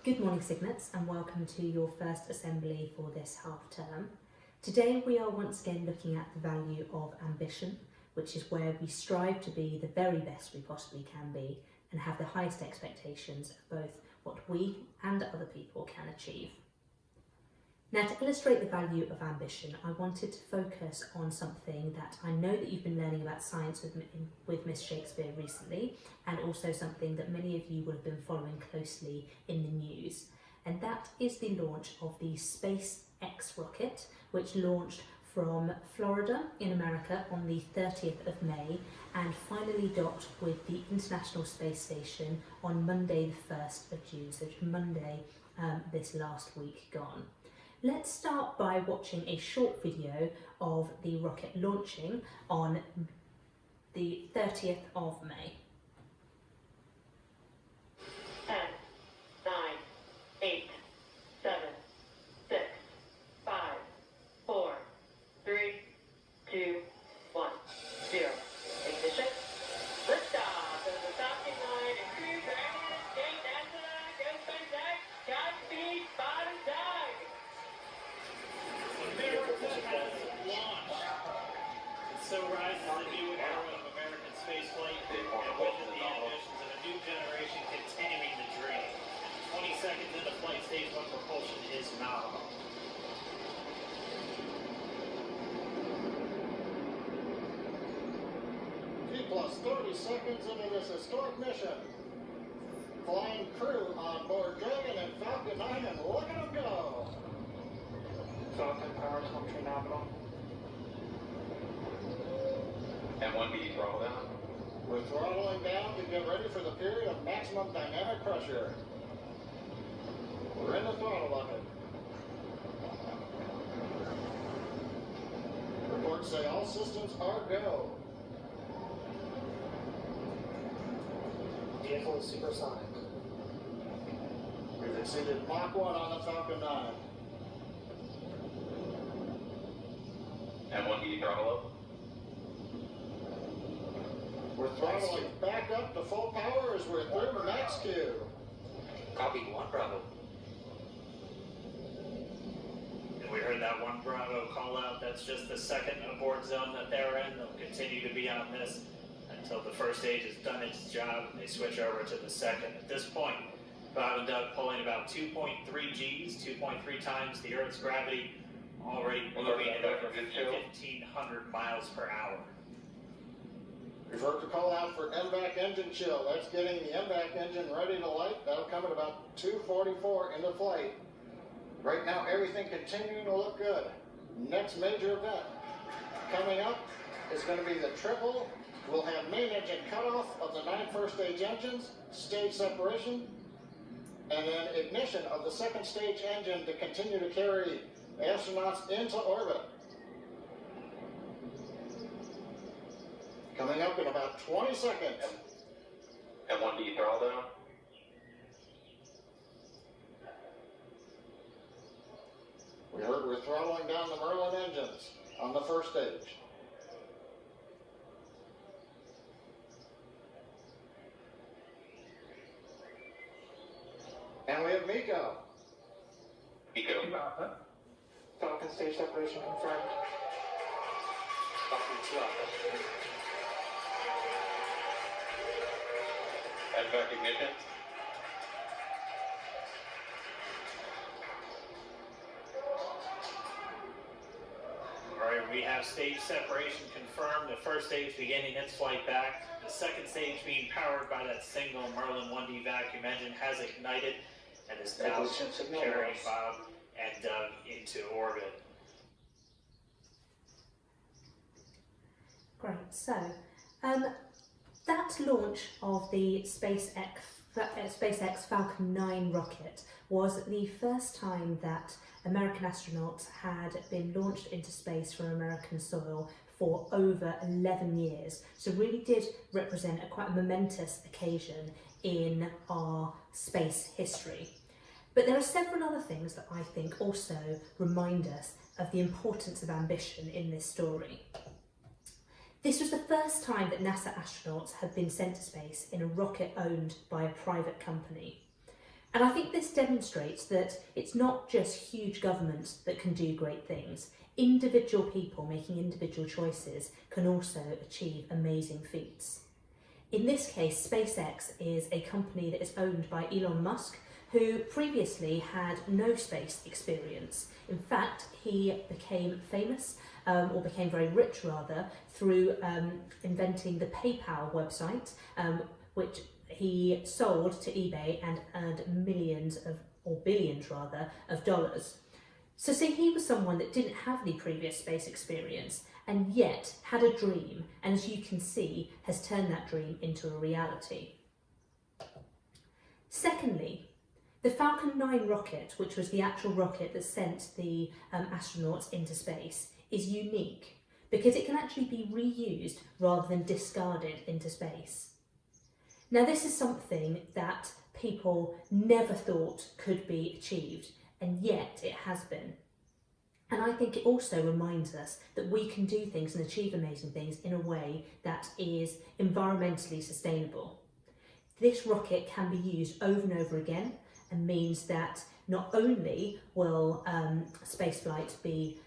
Good morning, Cygnets, and welcome to your first assembly for this half term. Today we are once again looking at the value of ambition, which is where we strive to be the very best we possibly can be and have the highest expectations of both what we and other people can achieve. Now, to illustrate the value of ambition, I wanted to focus on something that I know that you've been learning about science with Miss Shakespeare recently, and also something that many of you will have been following closely in the news. And that is the launch of the SpaceX rocket, which launched from Florida in America on the 30th of May and finally docked with the International Space Station on Monday the 1st of June, so Monday this last week gone. Let's start by watching a short video of the rocket launching on the 30th of May. 10, 9, 8, 7, 6, 5, 4, 3, 2, 1, 0. Ignition. Liftoff of the Falcon 9 and Crew Dragon. Thank NASA. Go SpaceX. Godspeed. Bottom dog. America has launched. And so rises a new era of American spaceflight, and with it the ambitions of a new generation continuing the dream. 20 seconds into flight, stage 1 propulsion is nominal. Plus 30 seconds into this historic mission. Flying crew on board Dragon and Falcon 9, and look at them go. Falcon power assumption nominal. And 1B throttle down. We're throttling down to get ready for the period of maximum dynamic pressure. We're in the throttle bucket. Reports say all systems are go. Vehicle is supersonic. We've exceeded Mach 1 on the Falcon 9. And 1B throttle up. We're throttling back up to full power as we're through max Q. Copy 1 Bravo. And we heard that 1 Bravo call out. That's just the second abort zone that they're in. They'll continue to be on this until the first stage has done its job and they switch over to the second. At this point, Bob and Doug pulling about 2.3 Gs, 2.3 times the Earth's gravity, already moving at over 1,500 miles per hour. We've heard the call out for MVAC engine chill. That's getting the MVAC engine ready to light. That'll come at about 2:44 into flight. Right now, everything continuing to look good. Next major event coming up is going to be the triple. We'll have main engine cutoff of the 9 first stage engines, stage separation, and then ignition of the second stage engine to continue to carry astronauts into orbit. Coming up in about 20 seconds. And 1B throttle down. We heard we're throttling down the Merlin engines on the first stage. And we have Miko. Miko. Falcon stage separation confirmed. Falcon 2 Alpha. MVAC ignition. All right, we have stage separation confirmed. The first stage beginning its flight back. The second stage being powered by that single Merlin 1D vacuum engine has ignited and is now carrying Bob and Doug into orbit. Great, so that launch of the SpaceX Falcon 9 rocket was the first time that American astronauts had been launched into space from American soil for over 11 years. So really did represent quite a momentous occasion in our space history. But there are several other things that I think also remind us of the importance of ambition in this story. This was the first time that NASA astronauts had been sent to space in a rocket owned by a private company. And I think this demonstrates that it's not just huge governments that can do great things. Individual people making individual choices can also achieve amazing feats. In this case, SpaceX is a company that is owned by Elon Musk, who previously had no space experience. In fact, he became famous, or became very rich rather, through inventing the PayPal website, which he sold to eBay and earned millions of, or billions rather, of dollars. So see, he was someone that didn't have any previous space experience and yet had a dream, and as you can see, has turned that dream into a reality. Secondly, the Falcon 9 rocket, which was the actual rocket that sent the astronauts into space, is unique because it can actually be reused rather than discarded into space. Now, this is something that people never thought could be achieved, and yet it has been. And I think it also reminds us that we can do things and achieve amazing things in a way that is environmentally sustainable. This rocket can be used over and over again, and means that not only will spaceflight be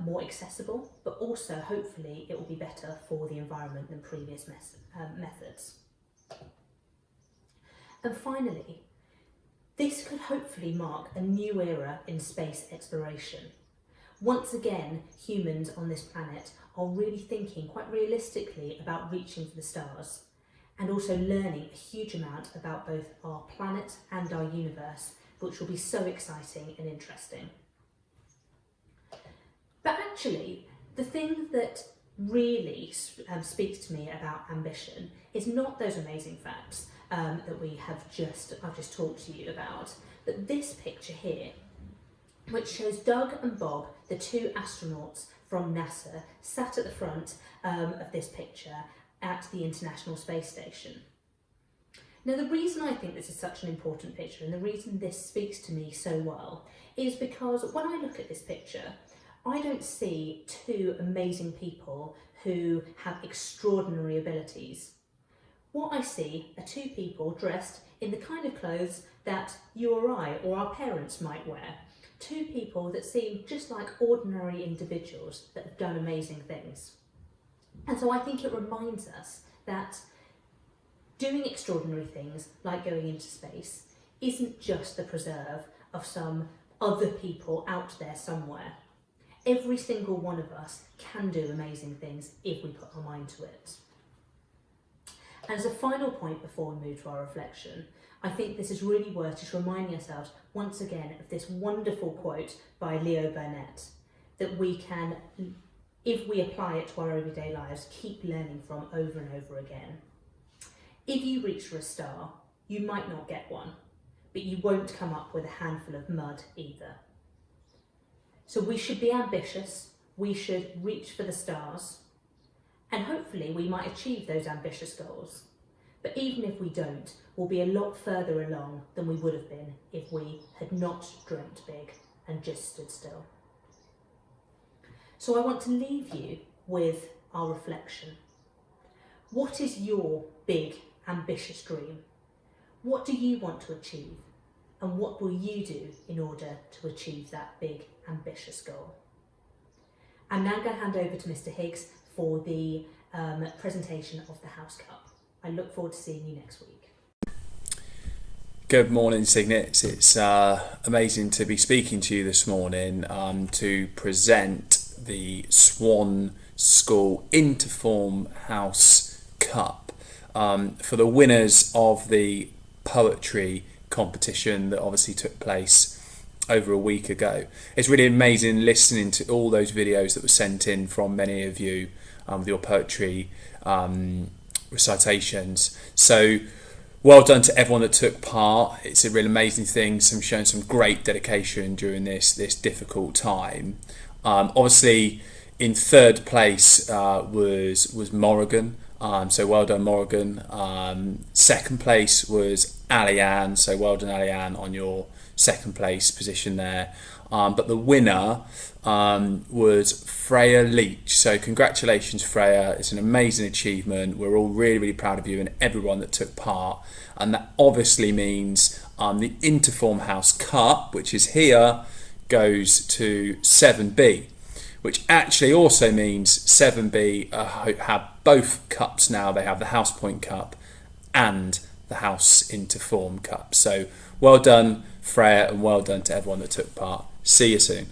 more accessible, but also hopefully it will be better for the environment than previous methods. And finally, this could hopefully mark a new era in space exploration. Once again, humans on this planet are really thinking quite realistically about reaching for the stars, and also learning a huge amount about both our planet and our universe, which will be so exciting and interesting. But actually, the thing that really speaks to me about ambition is not those amazing facts that I've just talked to you about, but this picture here, which shows Doug and Bob, the two astronauts from NASA, sat at the front of this picture at the International Space Station. Now, the reason I think this is such an important picture, and the reason this speaks to me so well, is because when I look at this picture, I don't see two amazing people who have extraordinary abilities. What I see are two people dressed in the kind of clothes that you or I or our parents might wear. Two people that seem just like ordinary individuals that have done amazing things. And so I think it reminds us that doing extraordinary things like going into space isn't just the preserve of some other people out there somewhere. Every single one of us can do amazing things if we put our mind to it. And as a final point before we move to our reflection, I think this is really worth just reminding ourselves once again of this wonderful quote by Leo Burnett, that we can, if we apply it to our everyday lives, keep learning from over and over again. If you reach for a star, you might not get one, but you won't come up with a handful of mud either. So we should be ambitious, we should reach for the stars, and hopefully we might achieve those ambitious goals. But even if we don't, we'll be a lot further along than we would have been if we had not dreamt big and just stood still. So I want to leave you with our reflection. What is your big, ambitious dream? What do you want to achieve? And what will you do in order to achieve that big, ambitious goal? I'm now going to hand over to Mr. Higgs for the presentation of the House Cup. I look forward to seeing you next week. Good morning, Signets. It's amazing to be speaking to you this morning to present the Swan School Interform House Cup for the winners of the poetry competition that obviously took place over a week ago. It's really amazing listening to all those videos that were sent in from many of you with your poetry recitations. So well done to everyone that took part. It's a really amazing thing. Showing some great dedication during this difficult time. Obviously, in third place was Morrigan. So well done, Morrigan. Second place was Ali-Ann. So well done, Ali-Ann, on your second place position there. But the winner was Freya Leach. So congratulations, Freya. It's an amazing achievement. We're all really, really proud of you and everyone that took part. And that obviously means The Interform House Cup, which is here, goes to 7B, which actually also means 7B have both cups now. They have the House Point Cup and the House Interform Cup. So well done, Freya, and well done to everyone that took part. See you soon.